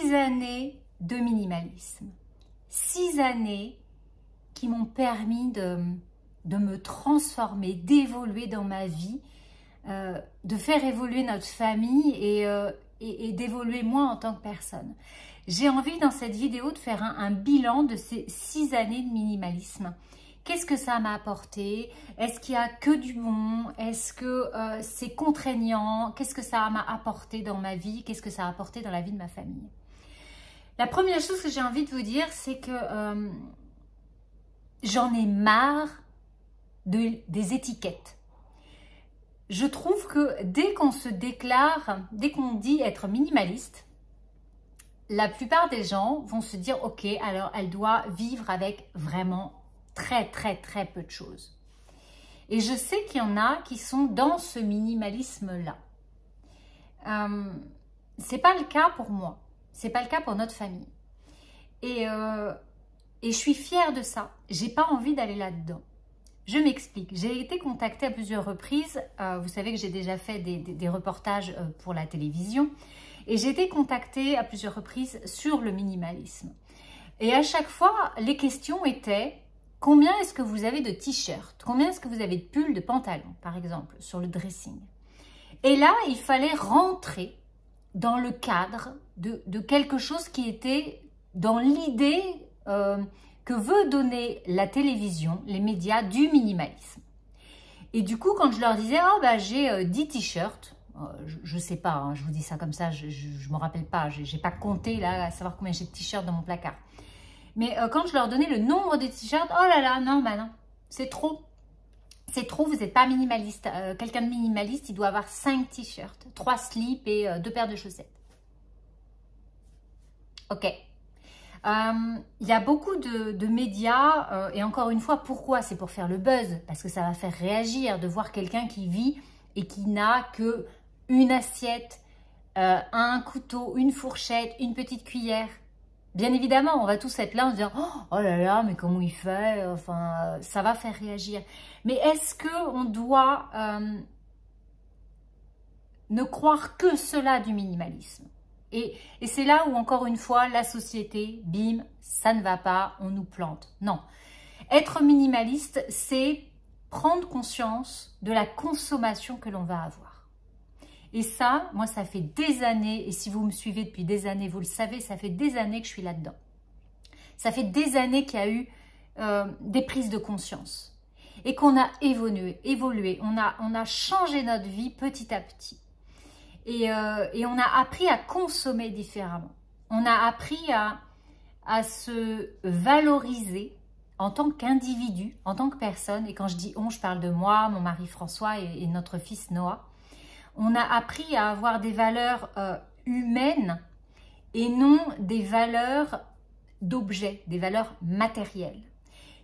6 années de minimalisme. 6 années qui m'ont permis de me transformer, d'évoluer dans ma vie, de faire évoluer notre famille et d'évoluer moi en tant que personne. J'ai envie dans cette vidéo de faire un bilan de ces 6 années de minimalisme. Qu'est-ce que ça m'a apporté? Est-ce qu'il n'y a que du bon? Est-ce que c'est contraignant? Qu'est-ce que ça m'a apporté dans ma vie? Qu'est-ce que ça a apporté dans la vie de ma famille? La première chose que j'ai envie de vous dire, c'est que j'en ai marre des étiquettes. Je trouve que dès qu'on se déclare, dès qu'on dit être minimaliste, la plupart des gens vont se dire « Ok, alors elle doit vivre avec vraiment très peu de choses. » Et je sais qu'il y en a qui sont dans ce minimalisme-là. C'est pas le cas pour moi. C'est pas le cas pour notre famille. Et je suis fière de ça. J'ai pas envie d'aller là-dedans. Je m'explique. J'ai été contactée à plusieurs reprises. Vous savez que j'ai déjà fait des reportages pour la télévision. Et j'ai été contactée à plusieurs reprises sur le minimalisme. Et à chaque fois, les questions étaient: combien est-ce que vous avez de t-shirts? Combien est-ce que vous avez de pulls, de pantalons, par exemple, sur le dressing? Et là, il fallait rentrer dans le cadre de quelque chose qui était dans l'idée que veut donner la télévision, les médias, du minimalisme. Et du coup, quand je leur disais « Oh, bah, j'ai 10 t-shirts », je ne sais pas, hein, je vous dis ça comme ça, je ne me rappelle pas, je n'ai pas compté là, à savoir combien j'ai de t-shirts dans mon placard. Mais quand je leur donnais le nombre de t-shirts, oh là là, non, bah non, c'est trop. C'est trop, vous n'êtes pas minimaliste. Quelqu'un de minimaliste, il doit avoir 5 t-shirts, 3 slips et 2 paires de chaussettes. Ok. Il y a beaucoup de médias, et encore une fois, pourquoi? C'est pour faire le buzz, parce que ça va faire réagir de voir quelqu'un qui vit et qui n'a que une assiette, un couteau, une fourchette, une petite cuillère. Bien évidemment, on va tous être là en se disant « Oh là là, mais comment il fait ?» Enfin, ça va faire réagir. Mais est-ce qu'on doit ne croire que cela du minimalisme? Et c'est là où, encore une fois, la société, bim, ça ne va pas, on nous plante. Non. Être minimaliste, c'est prendre conscience de la consommation que l'on va avoir. Et ça, moi, ça fait des années, et si vous me suivez depuis des années, vous le savez, ça fait des années que je suis là-dedans. Ça fait des années qu'il y a eu des prises de conscience et qu'on a évolué, on a changé notre vie petit à petit. Et on a appris à consommer différemment. On a appris à se valoriser en tant qu'individu, en tant que personne. Et quand je dis on, je parle de moi, mon mari François et notre fils Noah. On a appris à avoir des valeurs humaines et non des valeurs d'objets, des valeurs matérielles.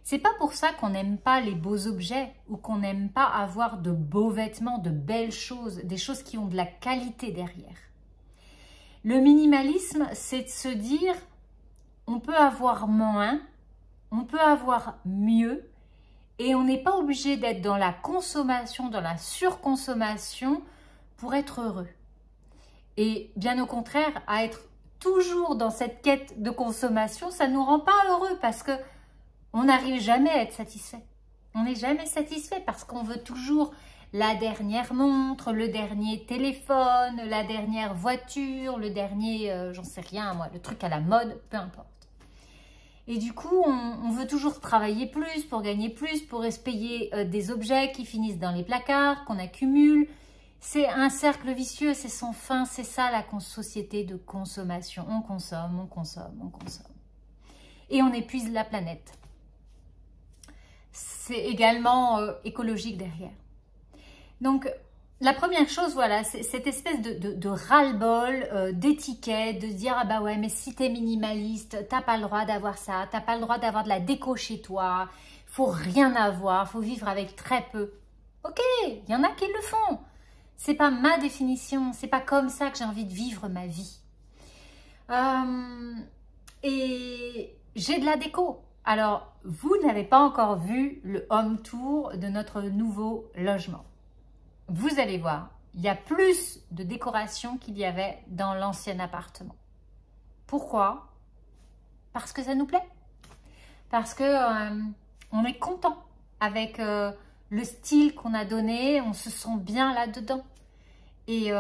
C'est pas pour ça qu'on n'aime pas les beaux objets ou qu'on n'aime pas avoir de beaux vêtements, de belles choses, des choses qui ont de la qualité derrière. Le minimalisme, c'est de se dire on peut avoir moins, on peut avoir mieux et on n'est pas obligé d'être dans la consommation, dans la surconsommation pour être heureux. Et bien au contraire, à être toujours dans cette quête de consommation, ça ne nous rend pas heureux parce que on n'arrive jamais à être satisfait. On n'est jamais satisfait parce qu'on veut toujours la dernière montre, le dernier téléphone, la dernière voiture, le dernier, j'en sais rien moi, le truc à la mode, peu importe. Et du coup, on veut toujours travailler plus pour gagner plus, pour se payer des objets qui finissent dans les placards, qu'on accumule. C'est un cercle vicieux, c'est sans fin, c'est ça la société de consommation. On consomme, on consomme, on consomme. Et on épuise la planète. C'est également écologique derrière. Donc, la première chose, voilà, c'est cette espèce de ras-le-bol, d'étiquette, de dire « Ah bah ouais, mais si t'es minimaliste, t'as pas le droit d'avoir ça, t'as pas le droit d'avoir de la déco chez toi, faut rien avoir, faut vivre avec très peu. » Ok, il y en a qui le font. C'est pas ma définition, c'est pas comme ça que j'ai envie de vivre ma vie. Et j'ai de la déco. Alors, vous n'avez pas encore vu le home tour de notre nouveau logement. Vous allez voir, il y a plus de décoration qu'il y avait dans l'ancien appartement. Pourquoi? Parce que ça nous plaît. Parce que on est content avec le style qu'on a donné, on se sent bien là-dedans. Et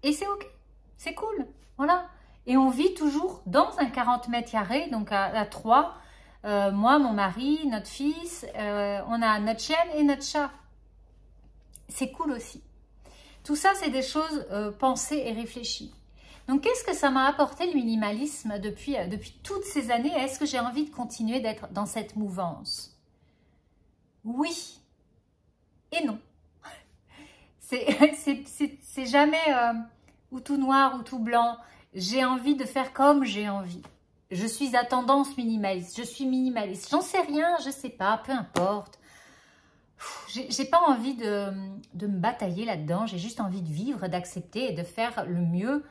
c'est ok, c'est cool, voilà. Et on vit toujours dans un 40 mètres carrés, donc à 3. Moi, mon mari, notre fils, on a notre chienne et notre chat. C'est cool aussi. Tout ça, c'est des choses pensées et réfléchies. Donc, qu'est-ce que ça m'a apporté le minimalisme depuis toutes ces années? Est-ce que j'ai envie de continuer d'être dans cette mouvance? Oui et non. C'est jamais ou tout noir ou tout blanc. J'ai envie de faire comme j'ai envie. Je suis à tendance minimaliste. Je suis minimaliste. J'en sais rien, je sais pas, peu importe. J'ai pas envie de me batailler là-dedans. J'ai juste envie de vivre, d'accepter et de faire le mieux,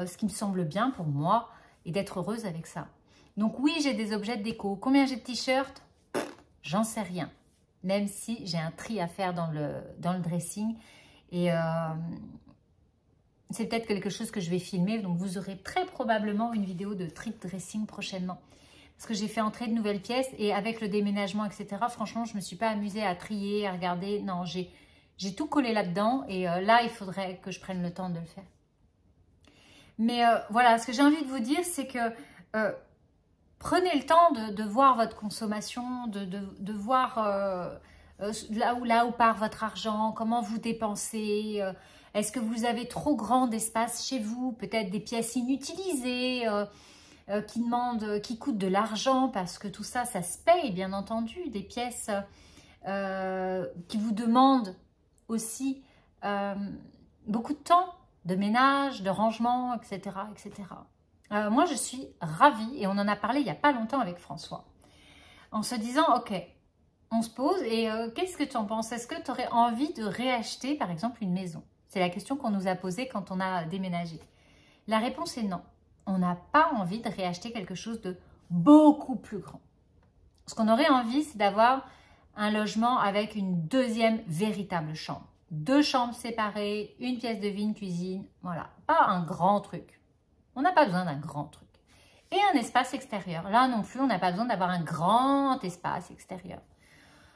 ce qui me semble bien pour moi et d'être heureuse avec ça. Donc oui, j'ai des objets de déco. Combien j'ai de t-shirts? J'en sais rien. Même si j'ai un tri à faire dans le dressing. Et c'est peut-être quelque chose que je vais filmer. Donc vous aurez très probablement une vidéo de tri de dressing prochainement. Parce que j'ai fait entrer de nouvelles pièces. Et avec le déménagement, etc. Franchement, je ne me suis pas amusée à trier, à regarder. Non, j'ai tout collé là-dedans. Et là, il faudrait que je prenne le temps de le faire. Mais voilà, ce que j'ai envie de vous dire, c'est que prenez le temps de voir votre consommation, de voir là où part votre argent, comment vous dépensez. Est-ce que vous avez trop grand d'espace chez vous? Peut-être des pièces inutilisées qui coûtent de l'argent parce que tout ça, ça se paye, bien entendu. Des pièces qui vous demandent aussi beaucoup de temps, de ménage, de rangement, etc. etc. Moi, je suis ravie, et on en a parlé il n'y a pas longtemps avec François, en se disant, ok, on se pose, et qu'est-ce que tu en penses? Est-ce que tu aurais envie de réacheter, par exemple, une maison? C'est la question qu'on nous a posée quand on a déménagé. La réponse est non. On n'a pas envie de réacheter quelque chose de beaucoup plus grand. Ce qu'on aurait envie, c'est d'avoir un logement avec une deuxième véritable chambre. 2 chambres séparées, une pièce de vie, une cuisine, voilà. Pas un grand truc. On n'a pas besoin d'un grand truc. Et un espace extérieur. Là non plus, on n'a pas besoin d'avoir un grand espace extérieur.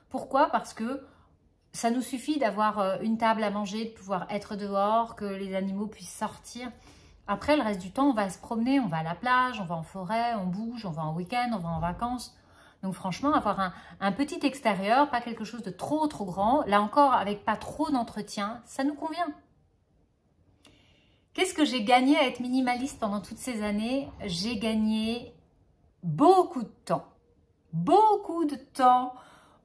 Pourquoi? Parce que ça nous suffit d'avoir une table à manger, de pouvoir être dehors, que les animaux puissent sortir. Après, le reste du temps, on va se promener, on va à la plage, on va en forêt, on bouge, on va en week-end, on va en vacances. Donc franchement, avoir un petit extérieur, pas quelque chose de trop grand, là encore avec pas trop d'entretien, ça nous convient. Qu'est-ce que j'ai gagné à être minimaliste pendant toutes ces années? J'ai gagné beaucoup de temps. Beaucoup de temps,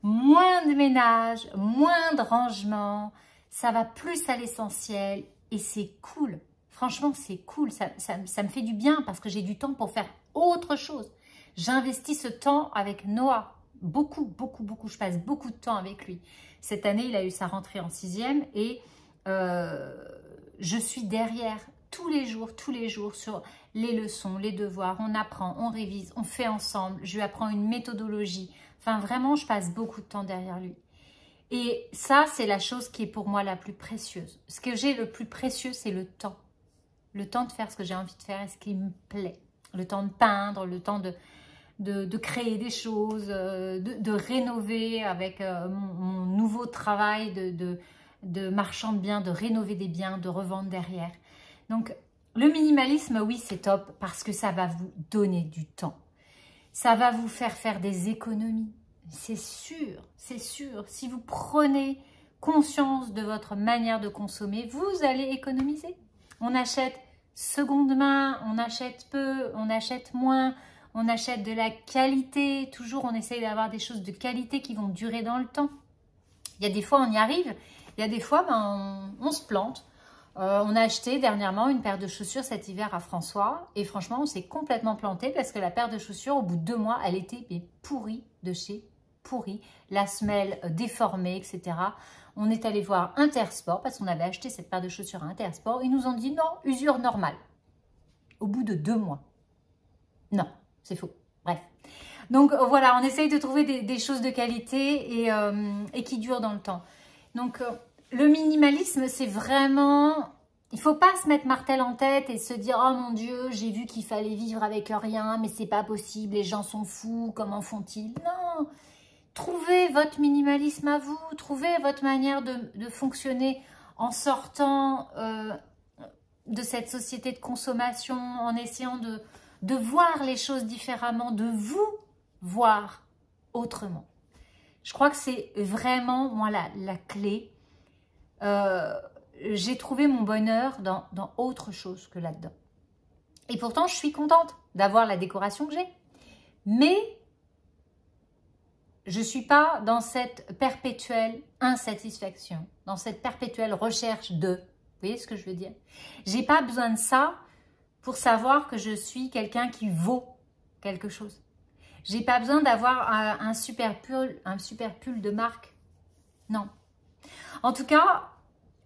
moins de ménage, moins de rangement. Ça va plus à l'essentiel et c'est cool. Franchement, c'est cool. Ça me fait du bien parce que j'ai du temps pour faire autre chose. J'investis ce temps avec Noah. Beaucoup. Je passe beaucoup de temps avec lui. Cette année, il a eu sa rentrée en 6e et je suis derrière tous les jours sur les leçons, les devoirs. On apprend, on révise, on fait ensemble. Je lui apprends une méthodologie. Enfin, vraiment, je passe beaucoup de temps derrière lui. Et ça, c'est la chose qui est pour moi la plus précieuse. Ce que j'ai le plus précieux, c'est le temps. Le temps de faire ce que j'ai envie de faire et ce qui me plaît. Le temps de peindre, le temps de créer des choses, de rénover avec mon nouveau travail de marchand de biens, de rénover des biens, de revendre derrière. Donc, le minimalisme, oui, c'est top parce que ça va vous donner du temps. Ça va vous faire des économies. C'est sûr, c'est sûr. Si vous prenez conscience de votre manière de consommer, vous allez économiser. On achète seconde main, on achète peu, on achète moins, on achète de la qualité. Toujours, on essaye d'avoir des choses de qualité qui vont durer dans le temps. Il y a des fois, on y arrive. Il y a des fois, on se plante. On a acheté dernièrement une paire de chaussures cet hiver à François. Et franchement, on s'est complètement planté parce que la paire de chaussures, au bout de 2 mois, elle était pourrie de chez pourrie. La semelle déformée, etc. On est allé voir Intersport parce qu'on avait acheté cette paire de chaussures à Intersport. Ils nous ont dit non, usure normale. Au bout de 2 mois. Non, c'est faux. Bref. Donc voilà, on essaye de trouver des choses de qualité et qui durent dans le temps. Donc le minimalisme, c'est vraiment Il ne faut pas se mettre martel en tête et se dire « Oh mon Dieu, j'ai vu qu'il fallait vivre avec rien, mais c'est pas possible, les gens sont fous, comment font-ils » Non, trouvez votre minimalisme à vous, trouvez votre manière de fonctionner en sortant de cette société de consommation, en essayant de voir les choses différemment, de vous voir autrement. Je crois que c'est vraiment, moi, la clé. J'ai trouvé mon bonheur dans autre chose que là-dedans. Et pourtant, je suis contente d'avoir la décoration que j'ai. Mais je ne suis pas dans cette perpétuelle insatisfaction, dans cette perpétuelle recherche de... Vous voyez ce que je veux dire? Je n'ai pas besoin de ça pour savoir que je suis quelqu'un qui vaut quelque chose. Je n'ai pas besoin d'avoir un super pull de marque. Non. En tout cas,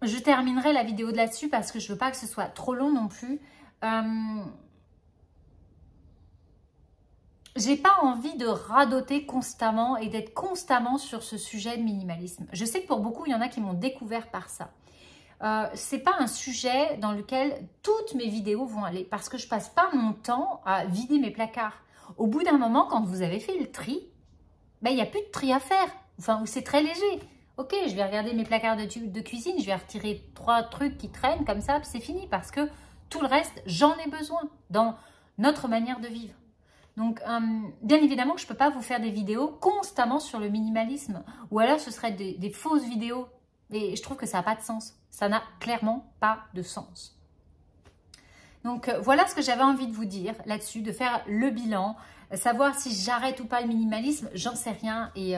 je terminerai la vidéo de là-dessus parce que je ne veux pas que ce soit trop long non plus. J'ai pas envie de radoter constamment et d'être constamment sur ce sujet de minimalisme. Je sais que pour beaucoup, il y en a qui m'ont découvert par ça. C'est pas un sujet dans lequel toutes mes vidéos vont aller parce que je passe pas mon temps à vider mes placards. Au bout d'un moment, quand vous avez fait le tri, ben, il n'y a plus de tri à faire. Enfin, c'est très léger. Ok, je vais regarder mes placards de cuisine, je vais retirer 3 trucs qui traînent comme ça, c'est fini parce que tout le reste, j'en ai besoin dans notre manière de vivre. Donc, bien évidemment que je ne peux pas vous faire des vidéos constamment sur le minimalisme ou alors ce serait des fausses vidéos et je trouve que ça n'a pas de sens. Ça n'a clairement pas de sens. Donc, voilà ce que j'avais envie de vous dire là-dessus, de faire le bilan, savoir si j'arrête ou pas le minimalisme, j'en sais rien et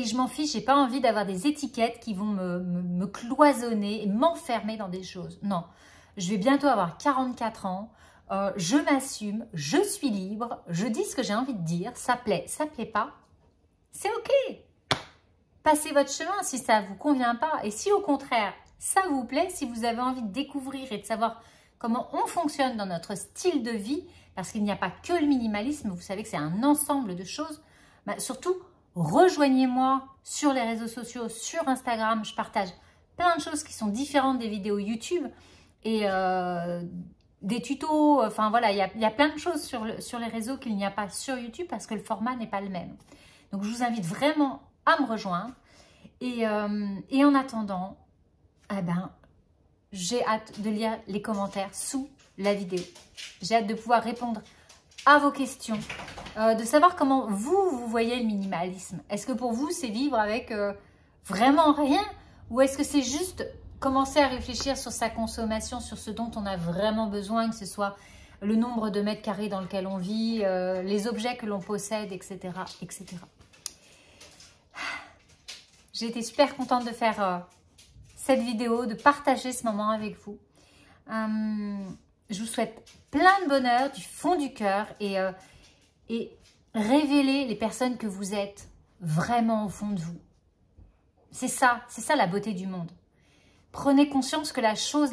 je m'en fiche, j'ai pas envie d'avoir des étiquettes qui vont me cloisonner et m'enfermer dans des choses. Non, je vais bientôt avoir 44 ans, je m'assume, je suis libre, je dis ce que j'ai envie de dire, ça plaît pas, c'est ok. Passez votre chemin si ça ne vous convient pas et si au contraire, ça vous plaît, si vous avez envie de découvrir et de savoir comment on fonctionne dans notre style de vie, parce qu'il n'y a pas que le minimalisme, vous savez que c'est un ensemble de choses, bah, surtout, rejoignez-moi sur les réseaux sociaux, sur Instagram, je partage plein de choses qui sont différentes des vidéos YouTube et des tutos, enfin voilà, il y a plein de choses sur les réseaux qu'il n'y a pas sur YouTube parce que le format n'est pas le même. Donc je vous invite vraiment à me rejoindre et en attendant, eh ben, j'ai hâte de lire les commentaires sous la vidéo. J'ai hâte de pouvoir répondre à vos questions, de savoir comment vous voyez le minimalisme. Est-ce que pour vous, c'est vivre avec vraiment rien ou est-ce que c'est juste commencer à réfléchir sur sa consommation, sur ce dont on a vraiment besoin, que ce soit le nombre de mètres carrés dans lequel on vit, les objets que l'on possède, etc. etc. J'ai été super contente de faire cette vidéo, de partager ce moment avec vous. Je vous souhaite plein de bonheur du fond du cœur et révélez les personnes que vous êtes vraiment au fond de vous. C'est ça la beauté du monde. Prenez conscience que la chose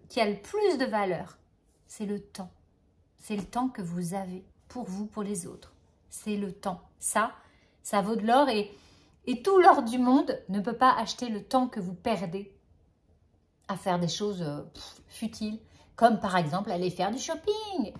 qui a le plus de valeur, c'est le temps. C'est le temps que vous avez pour vous, pour les autres. C'est le temps. Ça vaut de l'or et tout l'or du monde ne peut pas acheter le temps que vous perdez à faire des choses futiles, comme par exemple aller faire du shopping.